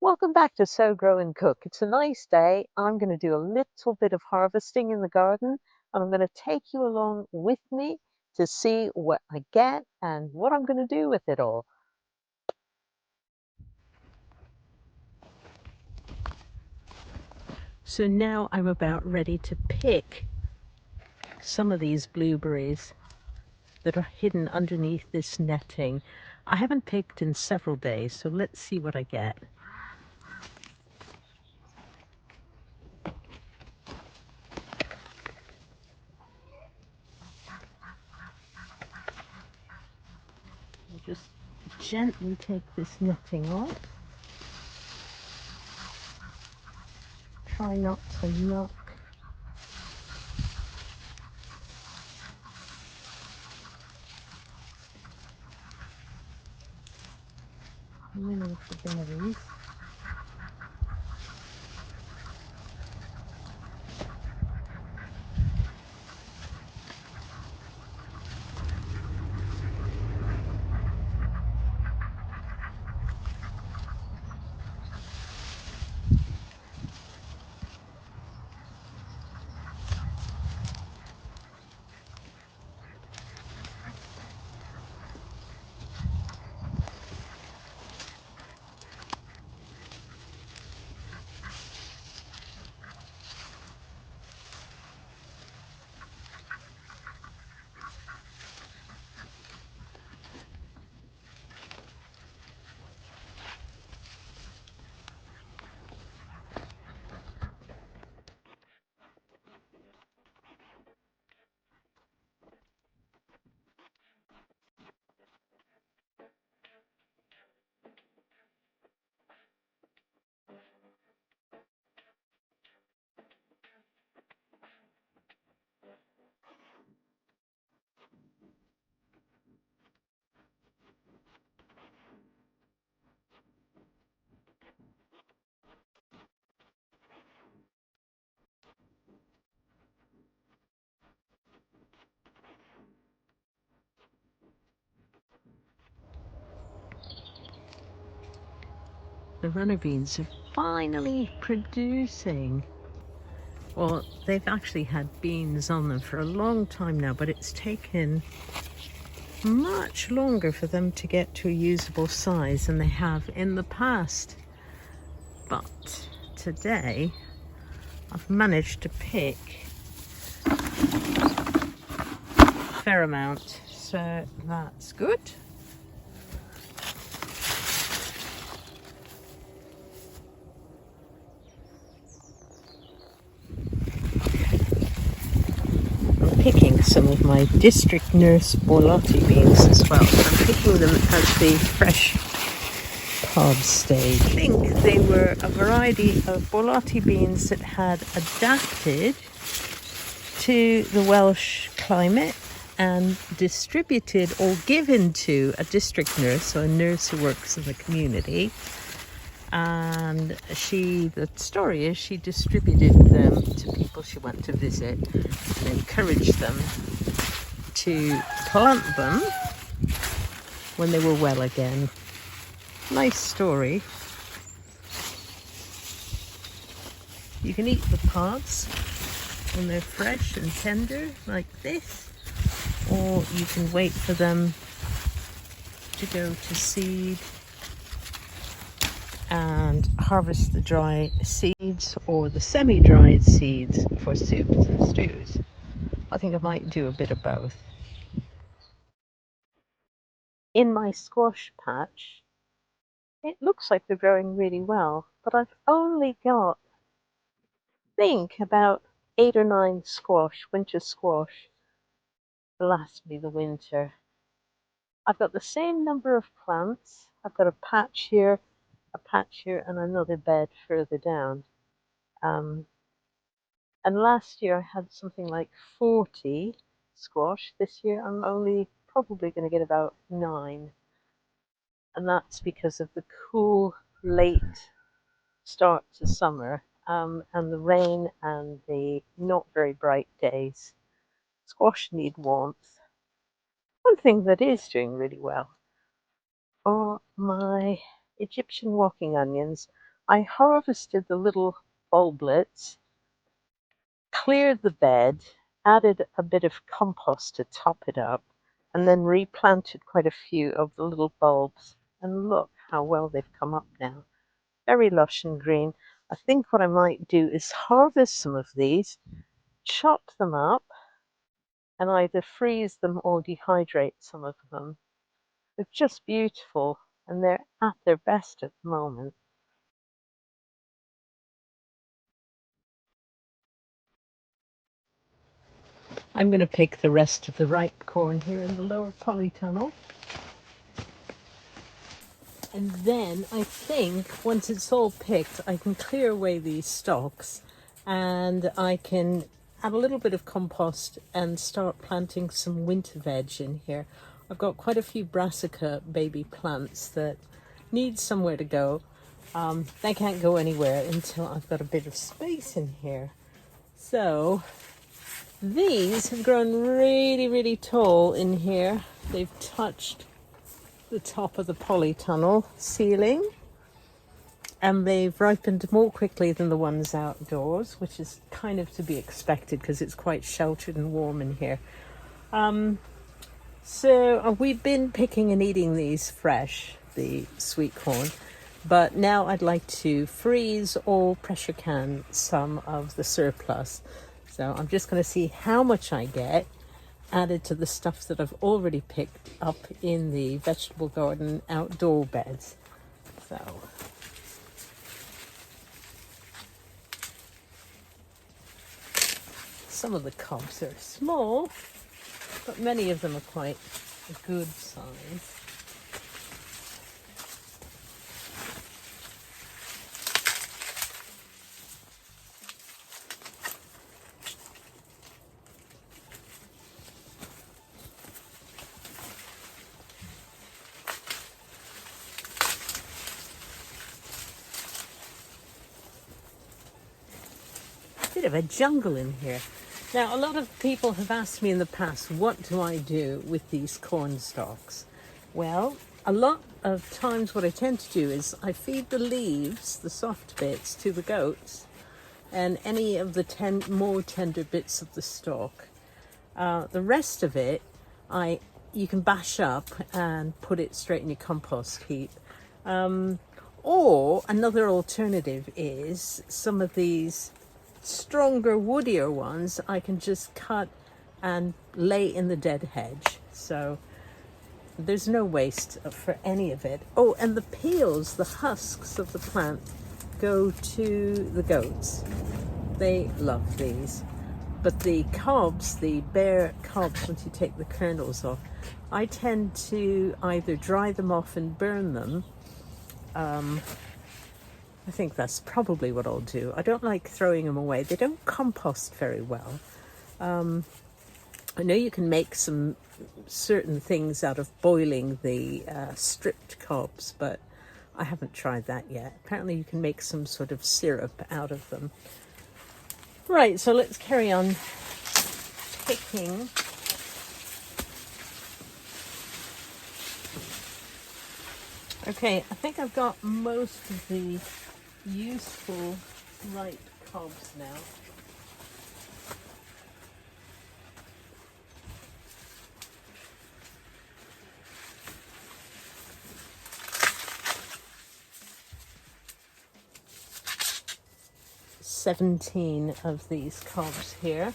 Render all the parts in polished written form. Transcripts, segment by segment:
Welcome back to Sow, Grow and Cook. It's a nice day. I'm going to do a little bit of harvesting in the garden, and I'm going to take you along with me to see what I get and what I'm going to do with it all. So now I'm about ready to pick some of these blueberries that are hidden underneath this netting. I haven't picked in several days, so let's see what I get. I'll just gently take this netting off. Try not to knock many of the berries. The runner beans are finally producing. Well, they've actually had beans on them for a long time now, but it's taken much longer for them to get to a usable size than they have in the past. But today, I've managed to pick a fair amount, so that's good. Picking some of my district nurse borlotti beans as well. I'm picking them at the fresh pod stage. I think they were a variety of borlotti beans that had adapted to the Welsh climate and distributed or given to a district nurse, so a nurse who works in the community. And the story is she distributed them to people she went to visit and encouraged them to plant them when they were well again. Nice story. You can eat the pods when they're fresh and tender like this, or you can wait for them to go to seed and harvest the dry seeds or the semi-dried seeds for soups and stews. I think I might do a bit of both. In my squash patch, it looks like they're growing really well, but I've only got, I think, about 8 or 9 winter squash to last me the winter. I've got the same number of plants. I've got a patch here, and another bed further down. And last year I had something like 40 squash. This year I'm only probably going to get about 9. And that's because of the cool late start to summer and the rain and the not very bright days. Squash need warmth. One thing that is doing really well are my Egyptian walking onions. I harvested the little bulblets, cleared the bed, added a bit of compost to top it up, and then replanted quite a few of the little bulbs. And look how well they've come up now. Very lush and green. I think what I might do is harvest some of these, chop them up, and either freeze them or dehydrate some of them. They're just beautiful, and they're at their best at the moment. I'm going to pick the rest of the ripe corn here in the lower polytunnel. And then I think once it's all picked, I can clear away these stalks and I can add a little bit of compost and start planting some winter veg in here. I've got quite a few brassica baby plants that need somewhere to go. They can't go anywhere until I've got a bit of space in here. So these have grown really, really tall in here. They've touched the top of the polytunnel ceiling, and they've ripened more quickly than the ones outdoors, which is kind of to be expected because it's quite sheltered and warm in here. So we've been picking and eating these fresh, the sweet corn, but now I'd like to freeze or pressure can some of the surplus. So I'm just going to see how much I get added to the stuff that I've already picked up in the vegetable garden outdoor beds. So some of the cobs are small, but many of them are quite a good size. Bit of a jungle in here. Now, a lot of people have asked me in the past, what do I do with these corn stalks? Well, a lot of times what I tend to do is I feed the leaves, the soft bits, to the goats, and any of the more tender bits of the stalk. The rest of it, you can bash up and put it straight in your compost heap. Or another alternative is some of these stronger, woodier ones I can just cut and lay in the dead hedge. So there's no waste for any of it. Oh, and the peels, the husks of the plant go to the goats. They love these. But the cobs, the bare cobs, once you take the kernels off, I tend to either dry them off and burn them. I think that's probably what I'll do. I don't like throwing them away. They don't compost very well. I know you can make some certain things out of boiling the stripped cobs, but I haven't tried that yet. Apparently you can make some sort of syrup out of them. Right, so let's carry on picking. Okay, I think I've got most of the useful ripe cobs now. "17 of these cobs here,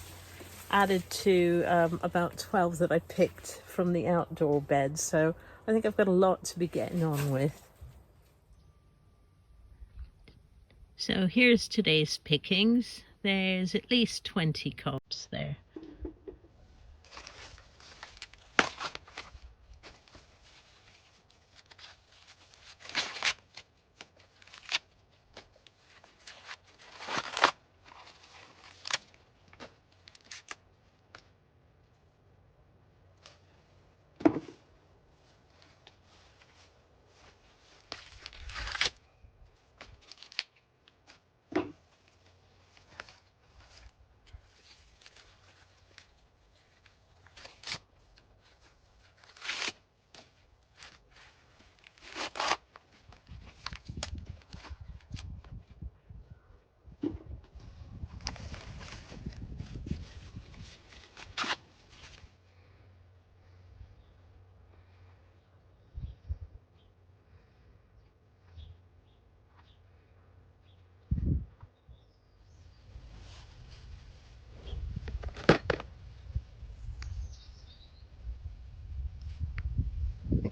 added to about 12 that I picked from the outdoor bed. So I think I've got a lot to be getting on with. So here's today's pickings. There's at least 20 cobs there.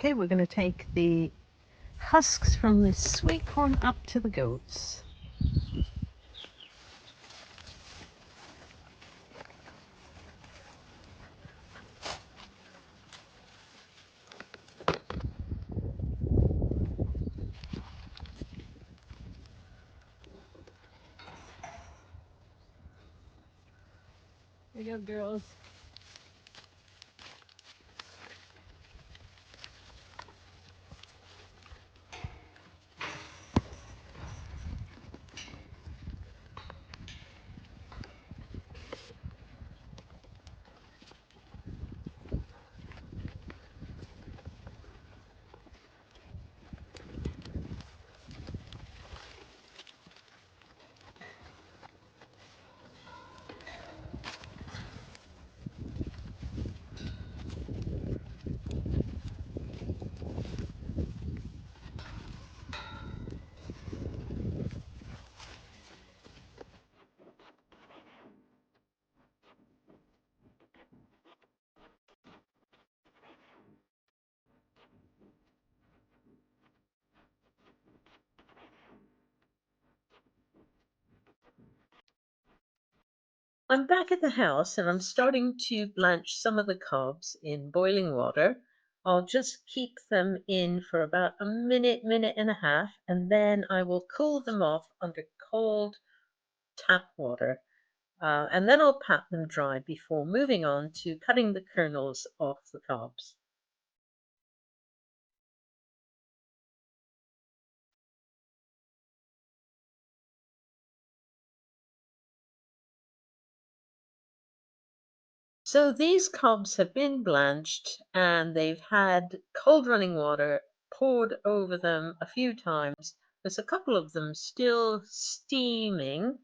Okay, we're going to take the husks from this sweet corn up to the goats. Here you go, girls. I'm back at the house and I'm starting to blanch some of the cobs in boiling water. I'll just keep them in for about a minute, minute and a half, and then I will cool them off under cold tap water. And then I'll pat them dry before moving on to cutting the kernels off the cobs. So these cobs have been blanched and they've had cold running water poured over them a few times. There's a couple of them still steaming,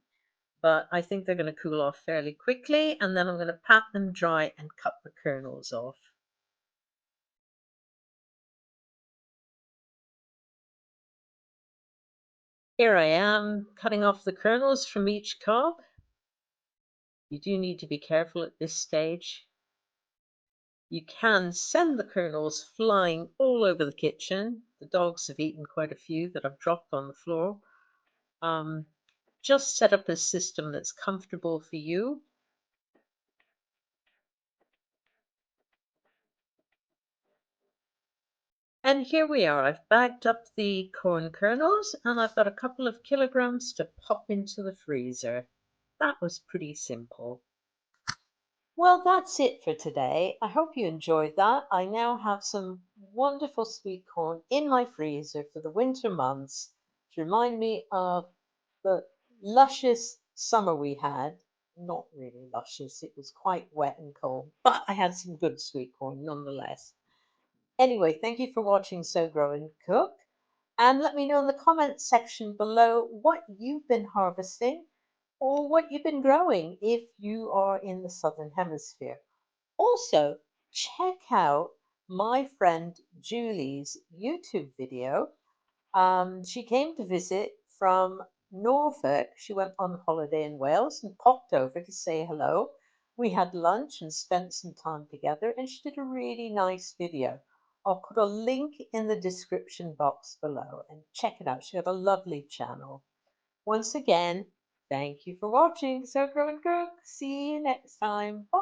but I think they're going to cool off fairly quickly, and then I'm going to pat them dry and cut the kernels off. Here I am cutting off the kernels from each cob. You do need to be careful at this stage. You can send the kernels flying all over the kitchen. The dogs have eaten quite a few that I've dropped on the floor. Just set up a system that's comfortable for you. And here we are. I've bagged up the corn kernels and I've got a couple of kilograms to pop into the freezer. That was pretty simple. Well, that's it for today. I hope you enjoyed that. I now have some wonderful sweet corn in my freezer for the winter months to remind me of the luscious summer we had. Not really luscious, it was quite wet and cold, but I had some good sweet corn nonetheless. Anyway, thank you for watching So Grow and Cook. And let me know in the comments section below what you've been harvesting or what you've been growing if you are in the Southern Hemisphere. Also, check out my friend Julie's YouTube video. She came to visit from Norfolk. She went on holiday in Wales and popped over to say hello. We had lunch and spent some time together, and she did a really nice video. I'll put a link in the description box below and check it out. She had a lovely channel. Once again, thank you for watching So Grow and Cook. See you next time. Bye.